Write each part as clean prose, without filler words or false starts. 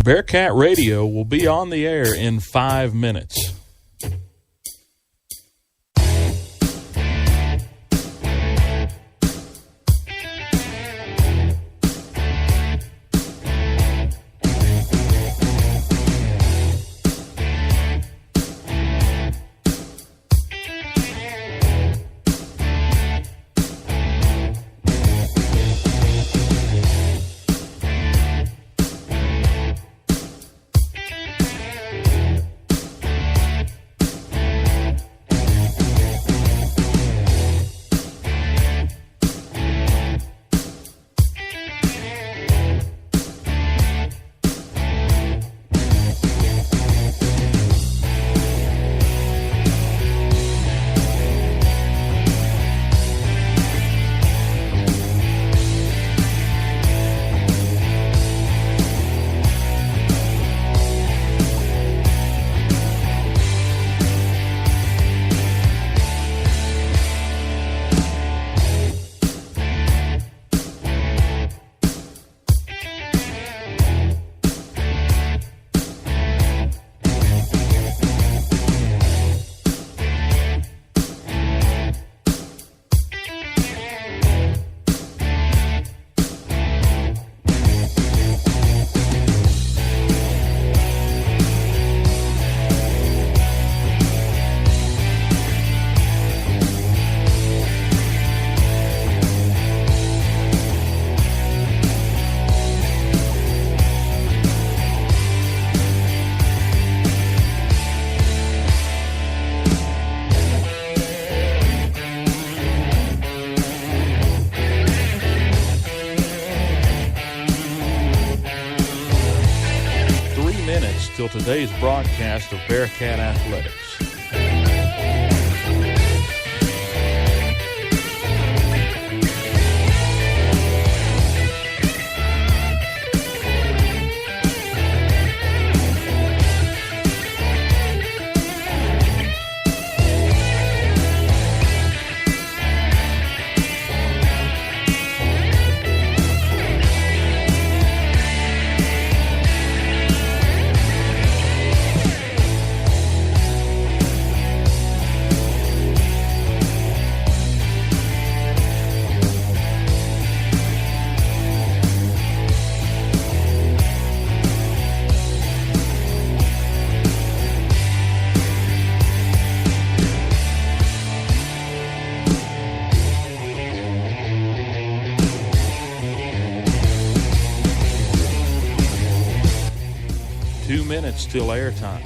Bearcat Radio will be on the air in 5 minutes. Till today's broadcast of Bearcat Athletics. Still airtime.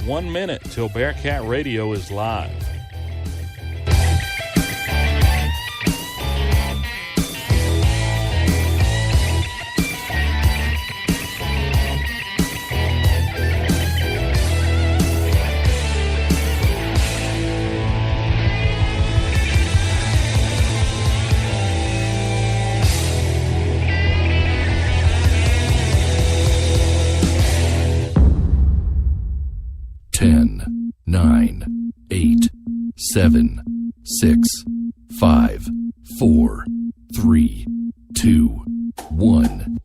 One minute till Bearcat Radio is live. Ten, 9, 8, 7, 6, 5, 4, 3, 2, 1.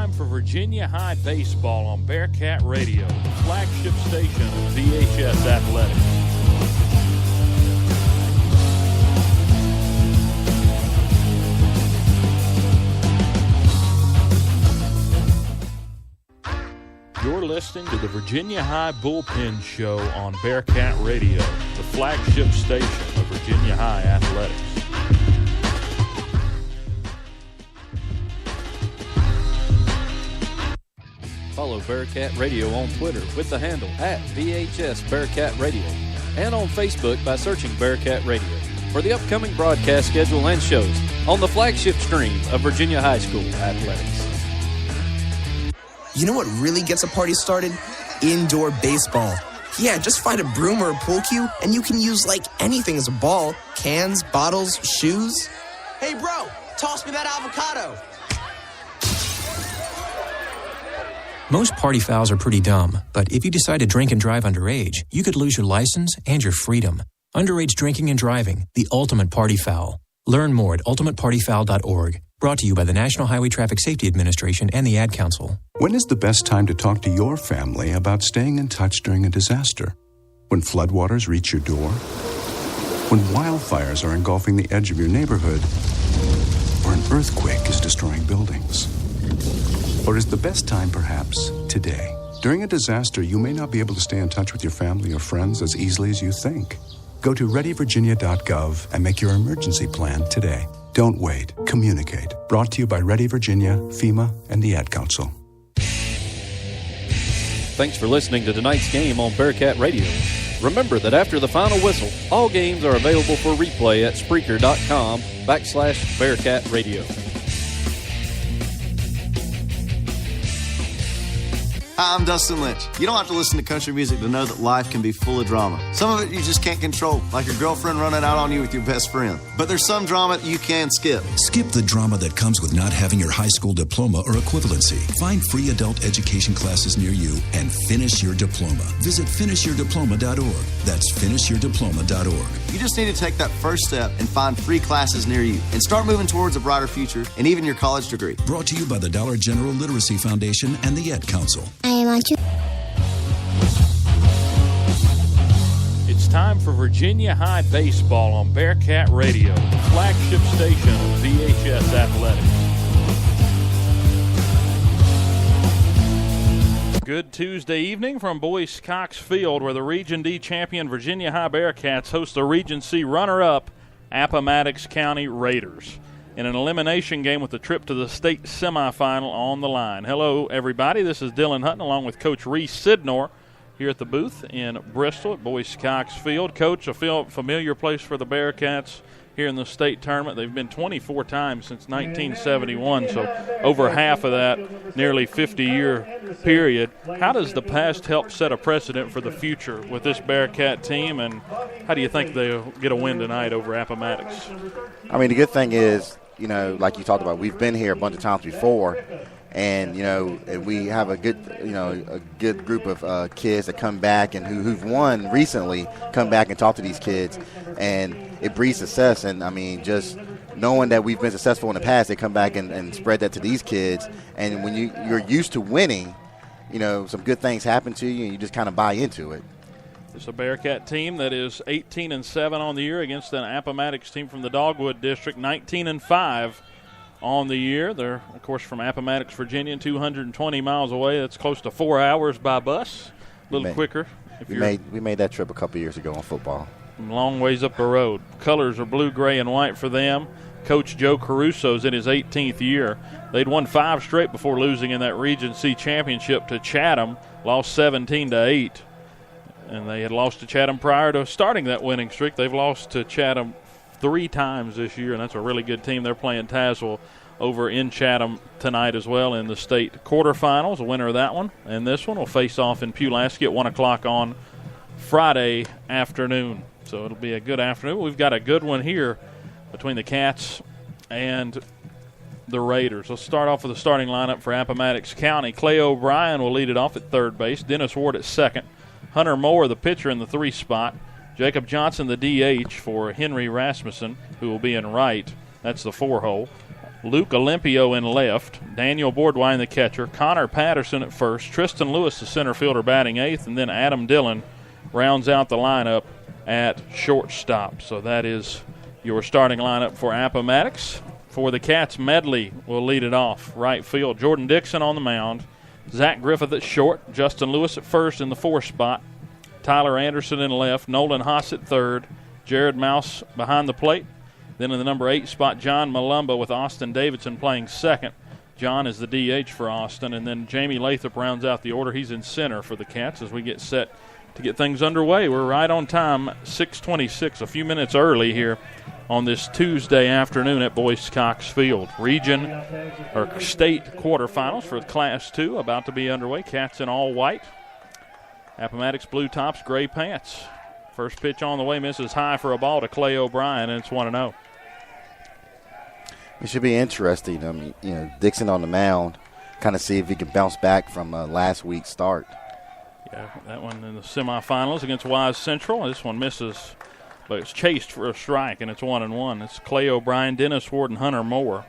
time for Virginia High Baseball on Bearcat Radio, the flagship station of VHS Athletics. You're listening to the Virginia High Bullpen Show on Bearcat Radio, the flagship station of Virginia High Athletics. Follow Bearcat Radio on Twitter with the handle @VHS Bearcat Radio and on Facebook by searching Bearcat Radio for the upcoming broadcast schedule and shows on the flagship stream of Virginia High School Athletics. You know what really gets a party started? Indoor baseball. Yeah, just find a broom or a pool cue, and you can use like anything as a ball. Cans, bottles, shoes. Hey, bro, toss me that avocado. Most party fouls are pretty dumb, but if you decide to drink and drive underage, you could lose your license and your freedom. Underage drinking and driving, the ultimate party foul. Learn more at ultimatepartyfoul.org. Brought to you by the National Highway Traffic Safety Administration and the Ad Council. When is the best time to talk to your family about staying in touch during a disaster? When floodwaters reach your door? When wildfires are engulfing the edge of your neighborhood? Or an earthquake is destroying buildings? Or is the best time perhaps today? During a disaster, you may not be able to stay in touch with your family or friends as easily as you think. Go to readyvirginia.gov and make your emergency plan today. Don't wait. Communicate. Brought to you by Ready Virginia, FEMA, and the Ad Council. Thanks for listening to tonight's game on Bearcat Radio. Remember that after the final whistle, all games are available for replay at Spreaker.com/Bearcat Radio. Hi, I'm Dustin Lynch. You don't have to listen to country music to know that life can be full of drama. Some of it you just can't control, like your girlfriend running out on you with your best friend. But there's some drama that you can skip. Skip the drama that comes with not having your high school diploma or equivalency. Find free adult education classes near you and finish your diploma. Visit finishyourdiploma.org. That's finishyourdiploma.org. You just need to take that first step and find free classes near you and start moving towards a brighter future and even your college degree. Brought to you by the Dollar General Literacy Foundation and the Ad Council. It's time for Virginia High Baseball on Bearcat Radio, the flagship station of VHS Athletics. Good Tuesday evening from Boyce Cox Field, where the Region D champion Virginia High Bearcats host the Region C runner-up Appomattox County Raiders in an elimination game with a trip to the state semifinal on the line. Hello, everybody. This is Dylan Hutton along with Coach Reese Sidnor here at the booth in Bristol at Boyce Cox Field. Coach, a familiar place for the Bearcats here in the state tournament. They've been 24 times since 1971, so over half of that nearly 50-year period. How does the past help set a precedent for the future with this Bearcat team, and how do you think they'll get a win tonight over Appomattox? I mean, the good thing is, you know, like you talked about, we've been here a bunch of times before, and, you know, we have a good, a good group of kids that come back and who've won recently come back and talk to these kids, and it breeds success. And, I mean, just knowing that we've been successful in the past, they come back and spread that to these kids. And when you're used to winning, you know, some good things happen to you, and you just kind of buy into it. It's a Bearcat team that is 18-7 on the year against an Appomattox team from the Dogwood District, 19-5 on the year. They're, of course, from Appomattox, Virginia, 220 miles away. That's close to 4 hours by bus, a little quicker. We made that trip a couple years ago on football. Long ways up the road. Colors are blue, gray, and white for them. Coach Joe Caruso's in his 18th year. They'd won 5 straight before losing in that Region C championship to Chatham, lost 17-8. And they had lost to Chatham prior to starting that winning streak. They've lost to Chatham 3 times this year, and that's a really good team. They're playing Tazewell over in Chatham tonight as well in the state quarterfinals. The winner of that one and this one will face off in Pulaski at 1 o'clock on Friday afternoon. So it'll be a good afternoon. We've got a good one here between the Cats and the Raiders. Let's start off with the starting lineup for Appomattox County. Clay O'Brien will lead it off at third base. Dennis Ward at second. Hunter Moore, the pitcher, in the 3 spot. Jacob Johnson, the DH, for Henry Rasmussen, who will be in right. That's the 4 hole. Luke Olympio in left, Daniel Bourdwine the catcher, Connor Patterson at first, Tristan Lewis the center fielder batting eighth, and then Adam Dillon rounds out the lineup at shortstop. So that is your starting lineup for Appomattox. For the Cats, Medley will lead it off. Right field, Jordan Dixon on the mound, Zach Griffith at short, Justin Lewis at first in the fourth spot, Tyler Anderson in left, Nolan Haas at third, Jared Mouse behind the plate. Then in the number 8 spot, John Malumba with Austin Davidson playing second. John is the DH for Austin. And then Jamie Lathrop rounds out the order. He's in center for the Cats as we get set to get things underway. We're right on time, 6:26, a few minutes early here on this Tuesday afternoon at Boyce Cox Field. Region or state quarterfinals for Class 2 about to be underway. Cats in all white. Appomattox blue tops, gray pants. First pitch on the way, misses high for a ball to Clay O'Brien, and it's 1-0. It should be interesting. I mean, Dixon on the mound, kind of see if he can bounce back from last week's start. Yeah, that one in the semifinals against Wise Central. This one misses, but it's chased for a strike, and it's 1-1. It's Clay O'Brien, Dennis Ward, and Hunter Moore.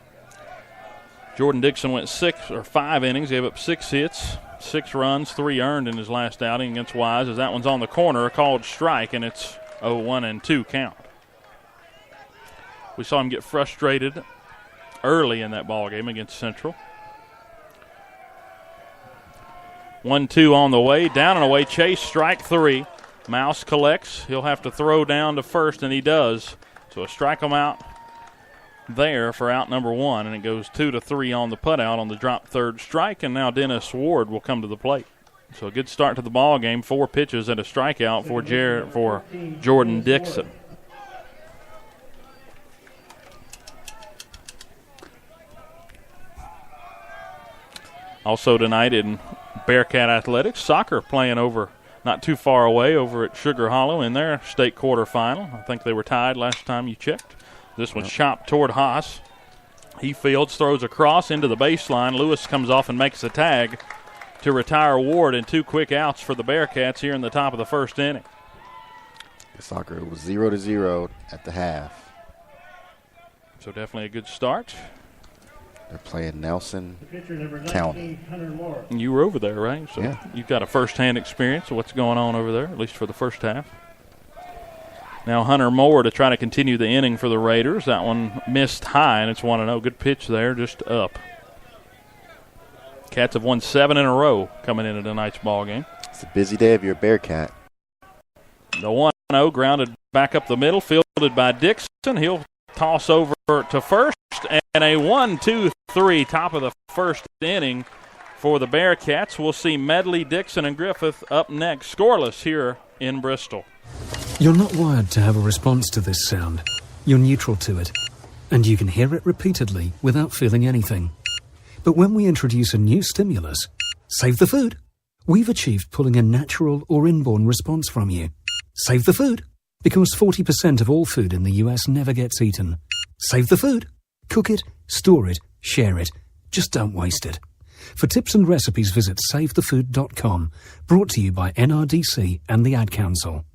Jordan Dixon went 5 innings, gave up 6 hits, 6 runs, 3 earned in his last outing against Wise, as that one's on the corner, a called strike, and it's 0-1-2 count. We saw him get frustrated early in that ball game against Central. 1-2 on the way, down and away, chase, strike 3. Mouse collects. He'll have to throw down to first, and he does. So a strike him out there for out number 1, and it goes 2-3 on the putout on the drop third strike, and now Dennis Ward will come to the plate. So a good start to the ball game, 4 pitches and a strikeout for Jordan Dixon. Also tonight in Bearcat Athletics, soccer playing over not too far away over at Sugar Hollow in their state quarterfinal. I think they were tied last time you checked. This one's chopped toward Haas. He fields, throws across into the baseline. Lewis comes off and makes the tag to retire Ward, and 2 quick outs for the Bearcats here in the top of the first inning. Soccer was 0-0 at the half. So definitely a good start. They're playing Nelson County. You were over there, right? So yeah. You've got a first-hand experience of what's going on over there, at least for the first half. Now Hunter Moore to try to continue the inning for the Raiders. That one missed high, and it's 1-0. Good pitch there, just up. Cats have won 7 in a row coming into tonight's ball game. It's a busy day if you're a Bearcat. The 1-0 grounded back up the middle, fielded by Dixon. He'll toss over to first, and a 1-2-3 top of the first inning for the Bearcats. We'll see Medley, Dixon, and Griffith up next, scoreless here in Bristol. You're not wired to have a response to this sound. You're neutral to it, and you can hear it repeatedly without feeling anything. But when we introduce a new stimulus, save the food, we've achieved pulling a natural or inborn response from you. Save the food, because 40% of all food in the US never gets eaten. Save the food. Cook it, store it, share it. Just don't waste it. For tips and recipes, visit savethefood.com. Brought to you by NRDC and the Ad Council.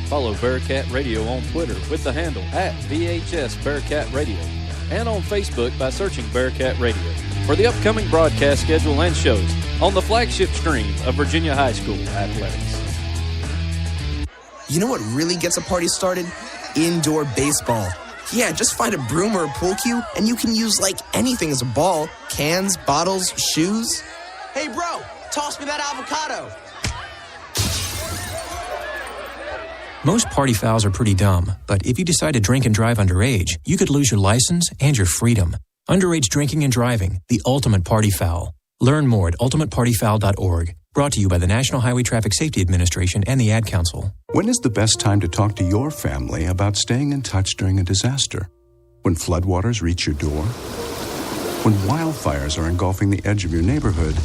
Follow Bearcat Radio on Twitter with the handle @VHS Bearcat Radio, and on Facebook by searching Bearcat Radio. For the upcoming broadcast schedule and shows on the flagship stream of Virginia High School Athletics. You know what really gets a party started? Indoor baseball. Yeah, just find a broom or a pool cue, and you can use like anything as a ball. Cans, bottles, shoes. Hey, bro, toss me that avocado. Most party fouls are pretty dumb, but if you decide to drink and drive underage, you could lose your license and your freedom. Underage drinking and driving, the ultimate party foul. Learn more at ultimatepartyfoul.org. Brought to you by the National Highway Traffic Safety Administration and the Ad Council. When is the best time to talk to your family about staying in touch during a disaster? When floodwaters reach your door? When wildfires are engulfing the edge of your neighborhood?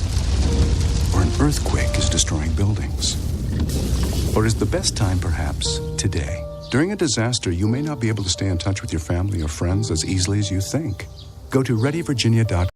Or an earthquake is destroying buildings? Or is the best time perhaps today? During a disaster, you may not be able to stay in touch with your family or friends as easily as you think. Go to readyvirginia.com